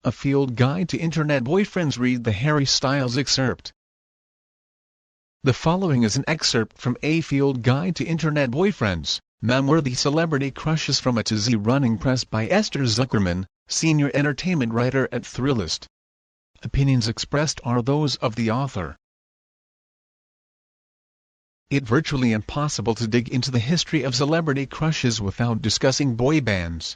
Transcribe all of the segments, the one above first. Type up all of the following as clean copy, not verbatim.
A Field Guide to Internet Boyfriends. Read the Harry Styles excerpt. The following is an excerpt from A Field Guide to Internet Boyfriends, Meme-worthy Celebrity Crushes from A to Z Running Press by Esther Zuckerman, Senior Entertainment Writer at Thrillist. Opinions expressed are those of the author. It's virtually impossible to dig into the history of celebrity crushes without discussing boy bands.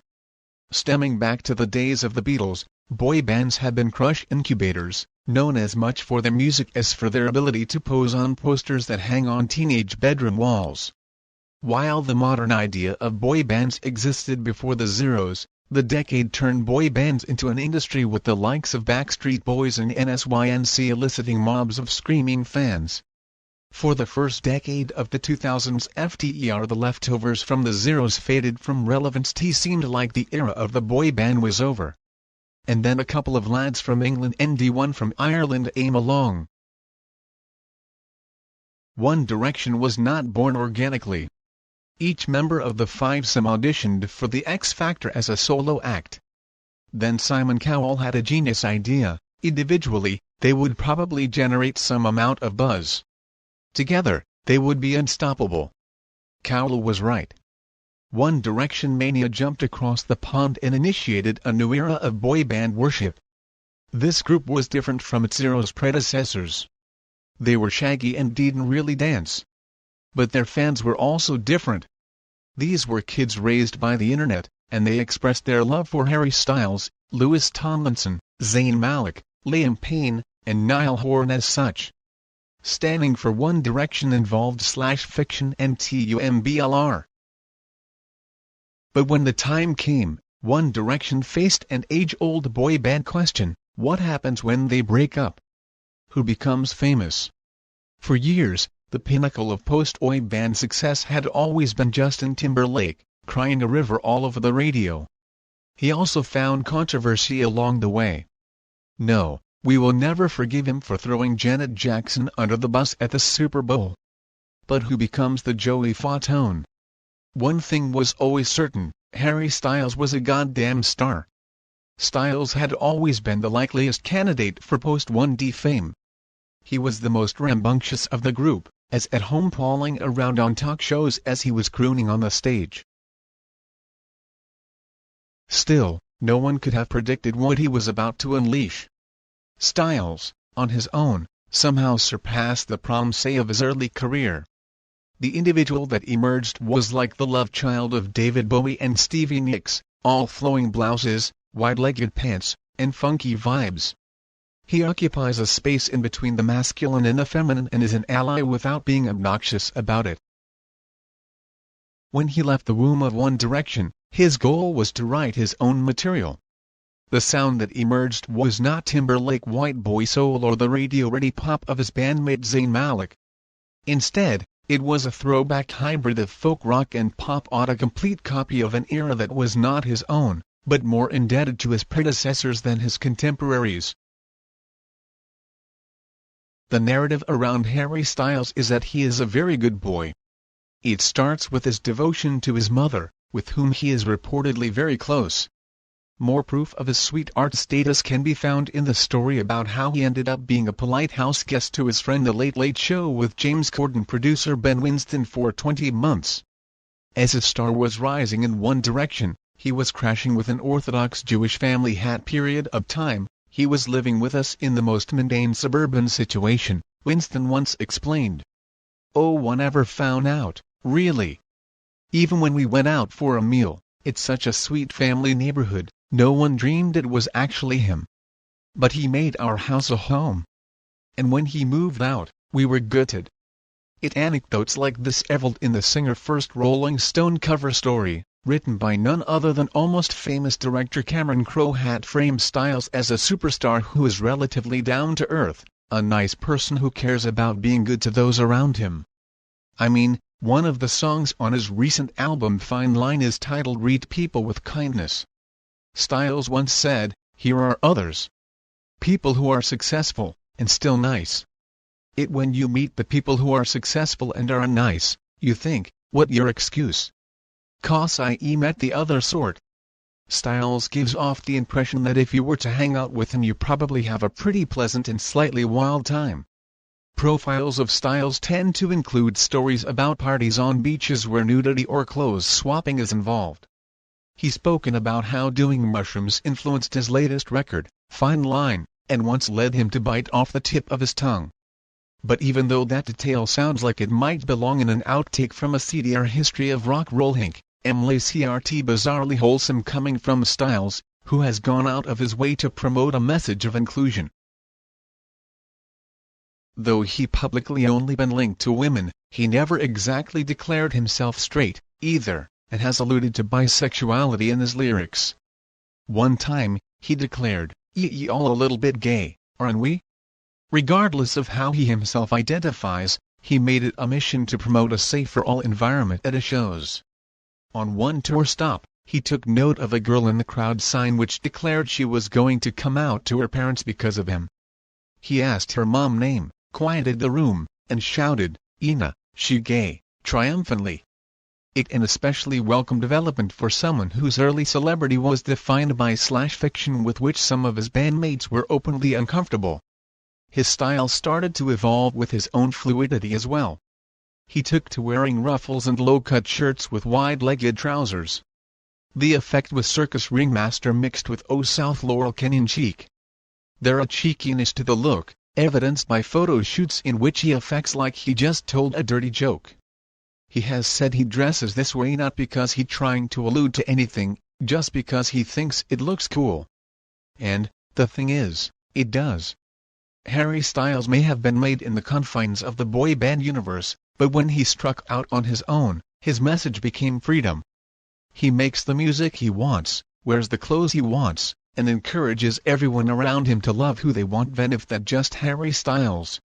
Stemming back to the days of the Beatles, boy bands have been crush incubators, known as much for their music as for their ability to pose on posters that hang on teenage bedroom walls. While the modern idea of boy bands existed before the Zeros, the decade turned boy bands into an industry with the likes of Backstreet Boys and NSYNC eliciting mobs of screaming fans. For the first decade of the 2000s FTER, the leftovers from the Zeros faded from relevance. It seemed like the era of the boy band was over. And then a couple of lads from England and one from Ireland came along. One Direction was not born organically. Each member of the fivesome auditioned for the X Factor as a solo act. Then Simon Cowell had a genius idea: individually, they would probably generate some amount of buzz. Together, they would be unstoppable. Cowell was right. One Direction mania jumped across the pond and initiated a new era of boy band worship. This group was different from its Zeros predecessors. They were shaggy and didn't really dance. But their fans were also different. These were kids raised by the internet, and they expressed their love for Harry Styles, Tomlinson, Zayn Malik, Payne, and Niall Horan as such. Standing for One Direction involved /fiction and Tumblr. But when the time came, One Direction faced an age-old boy band question: what happens when they break up? Who becomes famous? For years, the pinnacle of post-boy band success had always been Justin Timberlake, crying a river all over the radio. He also found controversy along the way. No, we will never forgive him for throwing Janet Jackson under the bus at the Super Bowl. But who becomes the Joey Fatone? One thing was always certain: Harry Styles was a goddamn star. Styles had always been the likeliest candidate for post-1D fame. He was the most rambunctious of the group, as at home palling around on talk shows as he was crooning on the stage. Still, no one could have predicted what he was about to unleash. Styles, on his own, somehow surpassed the promise of his early career. The individual that emerged was like the love child of David Bowie and Stevie Nicks, all flowing blouses, wide-legged pants, and funky vibes. He occupies a space in between the masculine and the feminine and is an ally without being obnoxious about it. When he left the womb of One Direction, his goal was to write his own material. The sound that emerged was not Timberlake white boy soul or the radio-ready pop of his bandmate Zayn Malik. Instead, it was a throwback hybrid of folk rock and pop, a complete copy of an era that was not his own, but more indebted to his predecessors than his contemporaries. The narrative around Harry Styles is that he is a very good boy. It starts with his devotion to his mother, with whom he is reportedly very close. More proof of his sweetheart status can be found in the story about how he ended up being a polite house guest to his friend The Late Late Show with James Corden producer Ben Winston for 20 months. As his star was rising in One Direction, he was crashing with an Orthodox Jewish family. Period of time, he was living with us in the most mundane suburban situation, Winston once explained. Oh, one never found out, really. Even when we went out for a meal, it's such a sweet family neighborhood, no one dreamed it was actually him. But he made our house a home. And when he moved out, we were gutted. Anecdotes like this evolved in the singer first Rolling Stone cover story, written by none other than almost famous director Cameron Crowe, framed Styles as a superstar who is relatively down-to-earth, a nice person who cares about being good to those around him. I mean, one of the songs on his recent album Fine Line is titled Treat People with Kindness. Styles once said, "Here are others. People who are successful, and still nice. When you meet the people who are successful and are nice, you think, what your excuse? 'Cause I met the other sort." Styles gives off the impression that if you were to hang out with him you probably have a pretty pleasant and slightly wild time. Profiles of Styles tend to include stories about parties on beaches where nudity or clothes swapping is involved. He's spoken about how doing mushrooms influenced his latest record, Fine Line, and once led him to bite off the tip of his tongue. But even though that detail sounds like it might belong in an outtake from a CD or History of Rock Roll Hink, MLCRT bizarrely wholesome coming from Styles, who has gone out of his way to promote a message of inclusion. Though he publicly only been linked to women, he never exactly declared himself straight, either, and has alluded to bisexuality in his lyrics. One time, he declared, "Ye all a little bit gay, aren't we?" Regardless of how he himself identifies, he made it a mission to promote a safe-for-all environment at his shows. On one tour stop, he took note of a girl in the crowd sign which declared she was going to come out to her parents because of him. He asked her mom name, quieted the room, and shouted, "Ina, she gay," triumphantly. An especially welcome development for someone whose early celebrity was defined by fiction with which some of his bandmates were openly uncomfortable. His style started to evolve with his own fluidity as well. He took to wearing ruffles and low-cut shirts with wide-legged trousers. The effect was circus ringmaster mixed with South Laurel Canyon chic. There's a cheekiness to the look, evidenced by photo shoots in which he affects like he just told a dirty joke. He has said he dresses this way not because he's trying to allude to anything, just because he thinks it looks cool. And, the thing is, it does. Harry Styles may have been made in the confines of the boy band universe, but when he struck out on his own, his message became freedom. He makes the music he wants, wears the clothes he wants, and encourages everyone around him to love who they want. Then if that just Harry Styles.